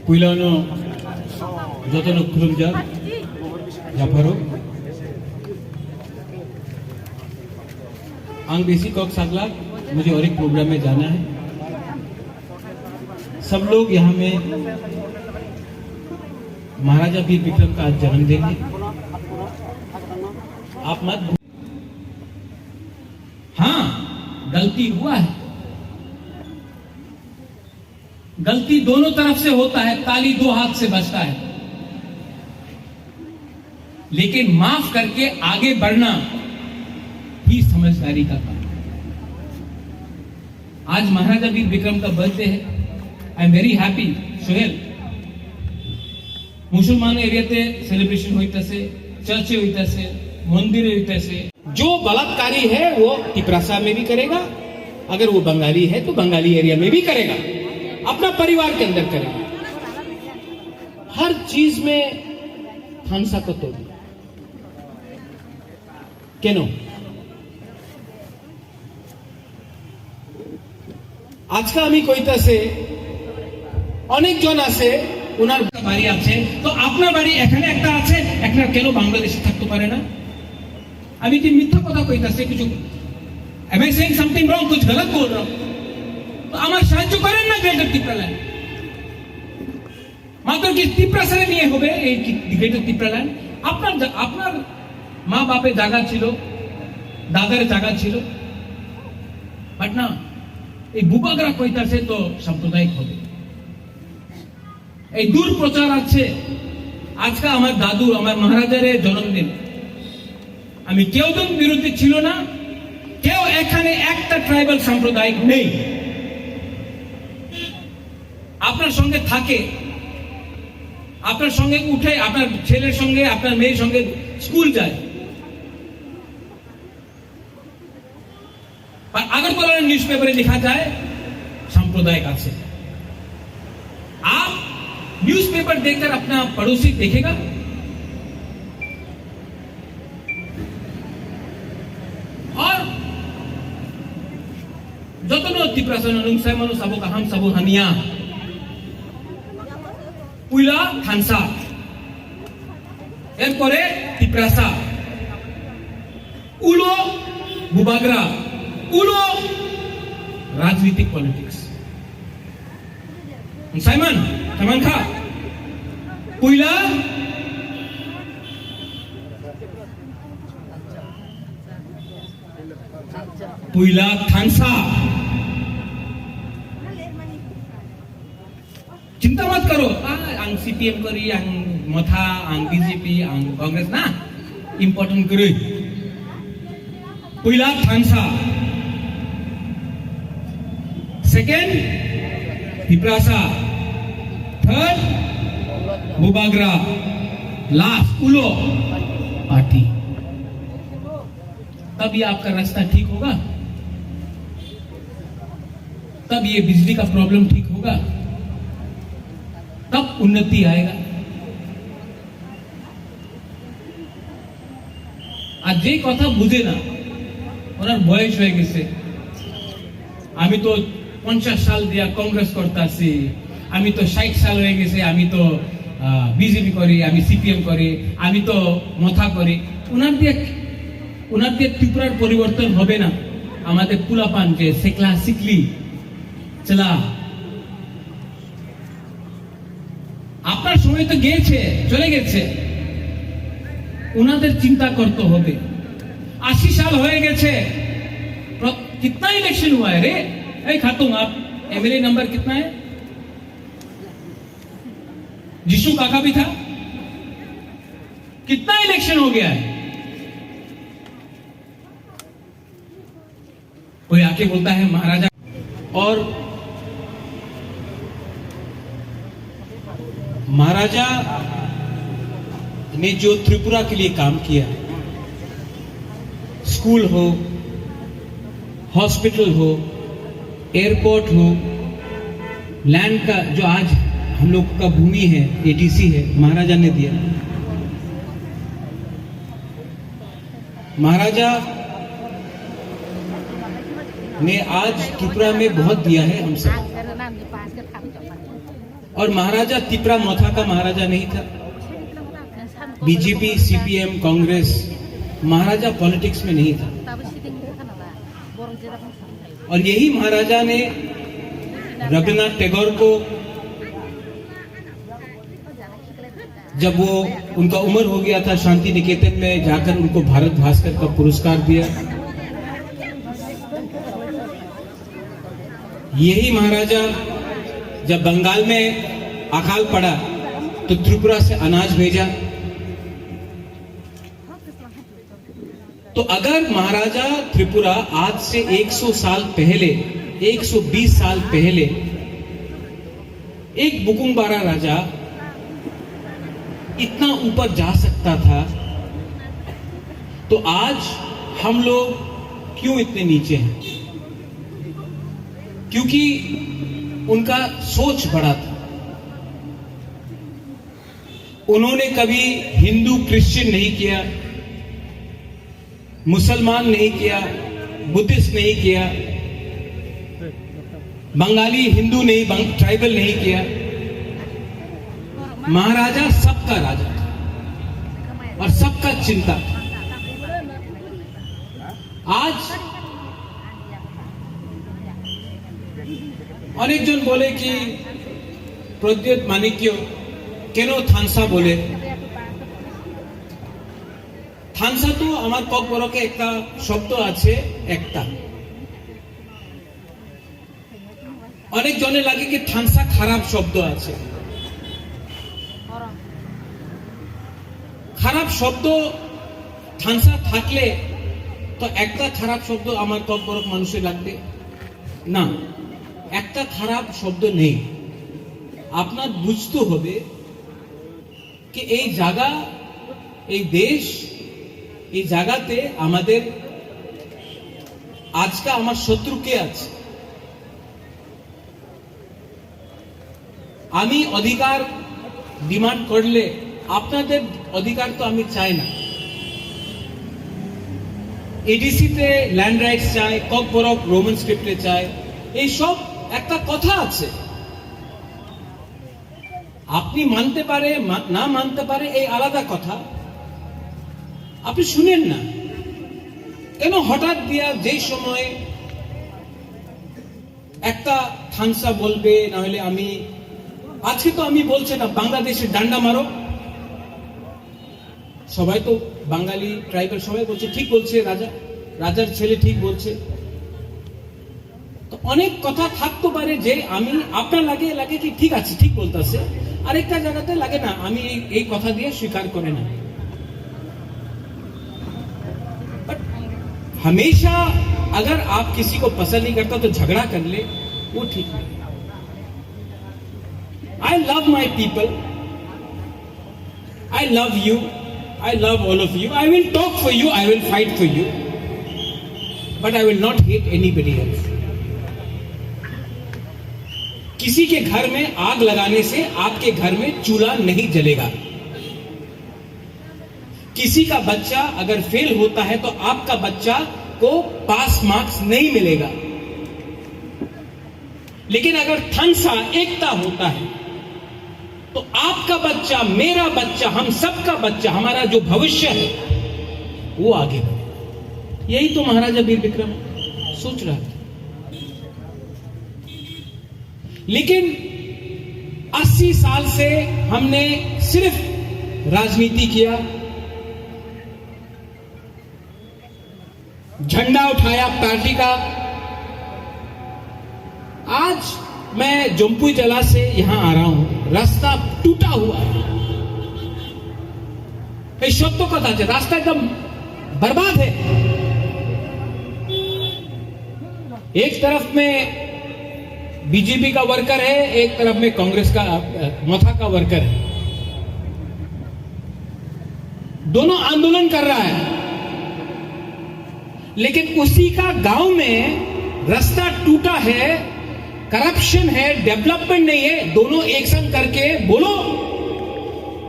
पुइलानो जतनो खुलुमजा जाफारो आंग बेसी कॉक सागला मुझे और एक प्रोग्राम में जाना है। सब लोग यहाँ में महाराजा वीर विक्रम का आज जन्मदिन है। आप मत हाँ गलती हुआ है, गलती दोनों तरफ से होता है, ताली दो हाथ से बजता है, लेकिन माफ करके आगे बढ़ना ही समझदारी का काम। आज महाराजा वीर विक्रम का बर्थडे है। I am very happy Sohail. मुसलमान एरियाते सेलिब्रेशन होइतासे, चर्चे होइतासे, मंदिर होइतासे। जो बलात्कारी है वो टिपरासा में भी करेगा, अगर वो बंगाली है तो बंगाली एरिया में भी करेगा, अपना परिवार के अंदर करेगा। हर चीज में थानसा को तोड़ केनो আজকে আমি কইতাছে অনেকজন আছে ওনার বাড়ি আছে, তো আপনার বাড়ি এখানে একটা আছে, একটা কেন বাংলাদেশে থাকতে পারে না? আমি কি মিথ্যা কথা কইতাছে? কিছু am I saying something wrong? कुछ गलत बोल रहा हूं तो আমার সাহায্য করেন না গ্রেটার ত্রিপুরাল্যান্ড। মাত্র কি ত্রিপুরাসারে নিয়ে হবে এই গ্রেটার ত্রিপুরাল্যান্ড? আপনার মা বাপের জায়গা ছিল, দাদার জায়গা ছিল, বাট না এই বুবাগরা কইতাছে তো সাম্প্রদায়িক হবে। এই দূর প্রচার আছে। আজকে আমার দাদু আমার মহারাজার জন্মদিন, আমি কেউ তো বিরোধী ছিল না, কেউ এখানে একটা ট্রাইবাল সাম্প্রদায়িক নেই। আপনার সঙ্গে থাকে, আপনার সঙ্গে উঠে, আপনার ছেলের সঙ্গে আপনার মেয়ের সঙ্গে স্কুল যায়। আগরতলা न्यूज़पेपर लिखा जाए सांप्रदायिक আছে। आप न्यूज़पेपर देखकर अपना पड़ोसी देखेगा? और যতনো ত্রিপুরাসান অনুসায় মানুষ সাবো কাহাম সাবো হানিয়া পুইলা থানসা, এরপরে ত্রিপুরাসা, উলো বুবাগরা, উলো রাজনৈতিক পলিটিক্স। সাইমন খা পুইলা পুইলা থানসা। चिंता मत करो, ang CPM kori, ang Motha, ang BJP, ang Congress na important kuri. Puila Thansa. Second, Tiprasa. Third, Bubagra. Last, Ulo party. तब ये आपका रास्ता ठीक होगा, तब ये बिजली का प्रॉब्लम ठीक होगा, तब उन्नति आएगा। आज जे कथा बुझे ना ওনার বয়স হয়ে গেছে। আমি তো 50 সাল দিয়া কংগ্রেস করতেছি, আমি তো 60 সাল হয়ে গেছে, আমি তো বিজেপি করি, আমি সিপিএম করি, আমি তো মথা করি। ওনার দিয়ে ত্রিপুরার পরিবর্তন হবে না। আমাদের পুলাপান যে সেকলা শিখলি চলা, আপনার সময় তো গিয়েছে, চলে গেছে, ওনাদের চিন্তা করতে হবে। 80 साल हो गए। कितना इलेक्शन हुआ है रे? ऐ खातून, आप एमएलए नंबर कितना है? जिशु काका भी था। कितना इलेक्शन हो गया है? कोई आके बोलता है महाराजा। और महाराजा ने जो त्रिपुरा के लिए काम किया, स्कूल हो, हॉस्पिटल हो, एयरपोर्ट हो, लैंड का जो आज हम लोग का भूमि है, एटीसी है, महाराजा ने दिया। महाराजा ने आज त्रिपुरा में बहुत दिया है हम सब। और महाराजा तिपरा मोथा का महाराजा नहीं था। बीजेपी, सीपीएम, कांग्रेस, महाराजा पॉलिटिक्स में नहीं था। और यही महाराजा ने रविन्द्रनाथ टैगोर को, जब वो उनका उम्र हो गया था, शांति निकेतन में जाकर उनको भारत भास्कर का पुरस्कार दिया। यही महाराजा जब बंगाल में अकाल पड़ा तो त्रिपुरा से अनाज भेजा। तो अगर महाराजा त्रिपुरा आज से 100 साल पहले, 120 साल पहले एक बुकुमबारा राजा इतना ऊपर जा सकता था, तो आज हम लोग क्यों इतने नीचे हैं? क्योंकि उनका सोच बड़ा था। उन्होंने कभी हिंदू क्रिश्चियन नहीं किया, मुसलमान नहीं किया, बुद्धिस्ट नहीं किया, बंगाली हिंदू नहीं, ट्राइबल नहीं किया। महाराजा सबका राजा था और सबका चिंता था। आज अनेक जन बोले कि प्रद्युत माणिक्य केनो थानसा बोले। थानसा तो आमार ककबरके एकटा शब्द आछे एकता। अनेक जने लागे कि थानसा खराब शब्द आछे। खराब शब्द थानसा थाकले तो एकटा खराब शब्द आमार ककबरक मानुषेर लागबे ना। একটা খারাপ শব্দ নেই। আপনার বুঝতে হবে কি এই জায়গা, এই দেশ, এই জায়গাতে আমাদের আজকে আমার শত্রু কে আছে? আমি অধিকার ডিমান্ড করলে আপনাদের অধিকার তো আমি চাই না। এডিসিতে ল্যান্ড রাইটস চাই, ককবরক রোমান স্ক্রিপ্টে চাই, এই সব একটা কথা আছে। আপনি মানতে পারে না মানতে পারে এই আলাদা কথা, আপনি শুনেন না কেন? হঠাৎ দিয়া যেই সময় একটা থানসা বলবে, না হলে আমি আজকে তো আমি বলছি না বাংলাদেশে ডান্ডা মারো, সবাই তো বাঙালি ট্রাইবাল সবাই বলছে ঠিক বলছে, রাজার ছেলে ঠিক বলছে। অনেক কথা থাকতে পারে যে আমি আপনার লাগে কি ঠিক আছে, ঠিক বলতেছে, আরেকটা জায়গাতে লাগে না, আমি এই কথা দিয়ে স্বীকার করে না। बट हमेशा अगर आप किसी को पसंद नहीं करता तो झगड़ा कर ले, वो ठीक नहीं। I love my people, I love you, I love all of you, I will talk for you, I will fight for you, but I will not hate anybody else. किसी के घर में आग लगाने से आपके घर में चूल्हा नहीं जलेगा। किसी का बच्चा अगर फेल होता है तो आपका बच्चा को पास मार्क्स नहीं मिलेगा। लेकिन अगर थानसा एकता होता है तो आपका बच्चा, मेरा बच्चा, हम सबका बच्चा, हमारा जो भविष्य है वो आगे बढ़े। यही तो महाराजा वीर विक्रम सोच रहा था। लेकिन 80 साल से हमने सिर्फ राजनीति किया, झंडा उठाया पार्टी का। आज मैं जम्पुई जला से यहां आ रहा हूं, रास्ता टूटा हुआ है। सत्य कथा है, रास्ता एकदम बर्बाद है। एक तरफ में बीजेपी का वर्कर है, एक तरफ में कांग्रेस का मोथा का वर्कर है। दोनों आंदोलन कर रहा है, लेकिन उसी का गांव में रास्ता टूटा है, करप्शन है, डेवलपमेंट नहीं है। दोनों एक संग करके बोलो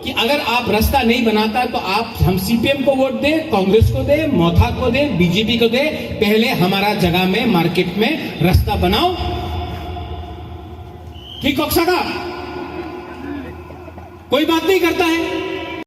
कि अगर आप रास्ता नहीं बनाता तो आप हम सीपीएम को वोट दे, कांग्रेस को दे, मोथा को दे, बीजेपी को दे, पहले हमारा जगह में मार्केट में रास्ता बनाओ। ठीक कक्षा का कोई बात नहीं करता है।